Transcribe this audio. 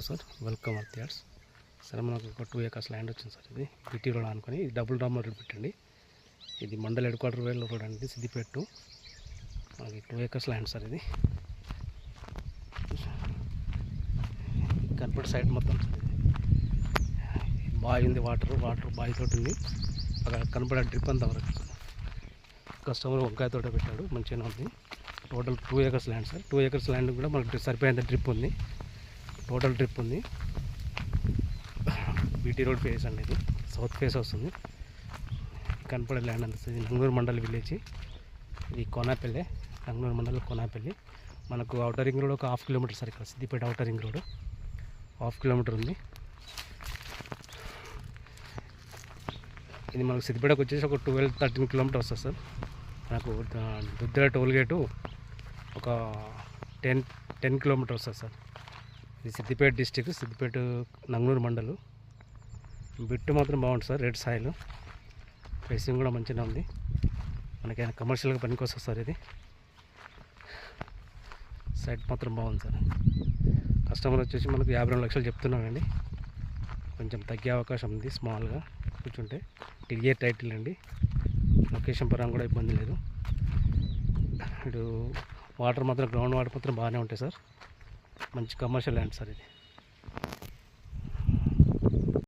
Sir, welcome earth yards. సరే, మనకు ఒక 2 acres ల్యాండ్ వచ్చింది సార్. ఇది BT రోడ్ అనుకొని ఇది డబుల్ డామర్ రోడ్ పెట్టండి. ఇది మండల్ హెడ్ క్వార్టర్ వేల రోడ్ అండి, సిద్దిపేట. మనకి 2 acres ల్యాండ్ సార్. ఇది కనపడి సైడ్ మొత్తం సార్. ఇది బావి ఉంది, వాటర్ బావి తోటి ఉంది. అక్కడ కనపడే డ్రిప్ అంతా వరకు కస్టమర్ వంకాయ తోట పెట్టాడు, మంచిగానే ఉంది. Total 2 acres land sir. 2 acres land కూడా మనకు సరిపోయేంత డ్రిప్ ఉంది, టోటల్ డ్రిప్ ఉంది. BT రోడ్ ఫేస్ అండి, ఇది సౌత్ ఫేస్ వస్తుంది. కనపడే ల్యాండ్ అంత ఇది నంగూరు మండల్ విలేజ్. ఇది కోనాపల్లి, నంగూరు మండల్ కోనాపల్లి. మనకు అవుటర్ రింగ్ రోడ్ ఒక 1/2 kilometer సార్. ఇక్కడ Siddipet outer ring road 1/2 kilometer ఉంది. ఇది మనకు సిద్దిపేటకు వచ్చేసి ఒక 12-13 kilometers వస్తుంది సార్. మనకు దుద్దెల టోల్గేటు ఒక 10 kilometers వస్తుంది సార్. ఇది సిద్దిపేట డిస్టిక్, సిద్దిపేట నంగనూరు మండలు. బిట్టు మాత్రం బాగుంటుంది సార్, రెడ్ సాయిల్. ఫేసింగ్ కూడా మంచిగా ఉంది. మనకైనా కమర్షియల్గా పనికి వస్తుంది సార్. ఇది సైట్ మాత్రం బాగుంది సార్. కస్టమర్ వచ్చేసి మనకు 52 లక్షలు చెప్తున్నానండి. కొంచెం తగ్గే అవకాశం ఉంది స్మాల్గా కూర్చుంటే. క్లియర్ టైటిల్ అండి, లొకేషన్ పరంగా కూడా ఇబ్బంది లేదు. ఇటు వాటర్ మాత్రం గ్రౌండ్ వాటర్ మాత్రం బాగానే ఉంటాయి సార్. మంచి కమర్షియల్ ల్యాండ్ సార్ ఇది.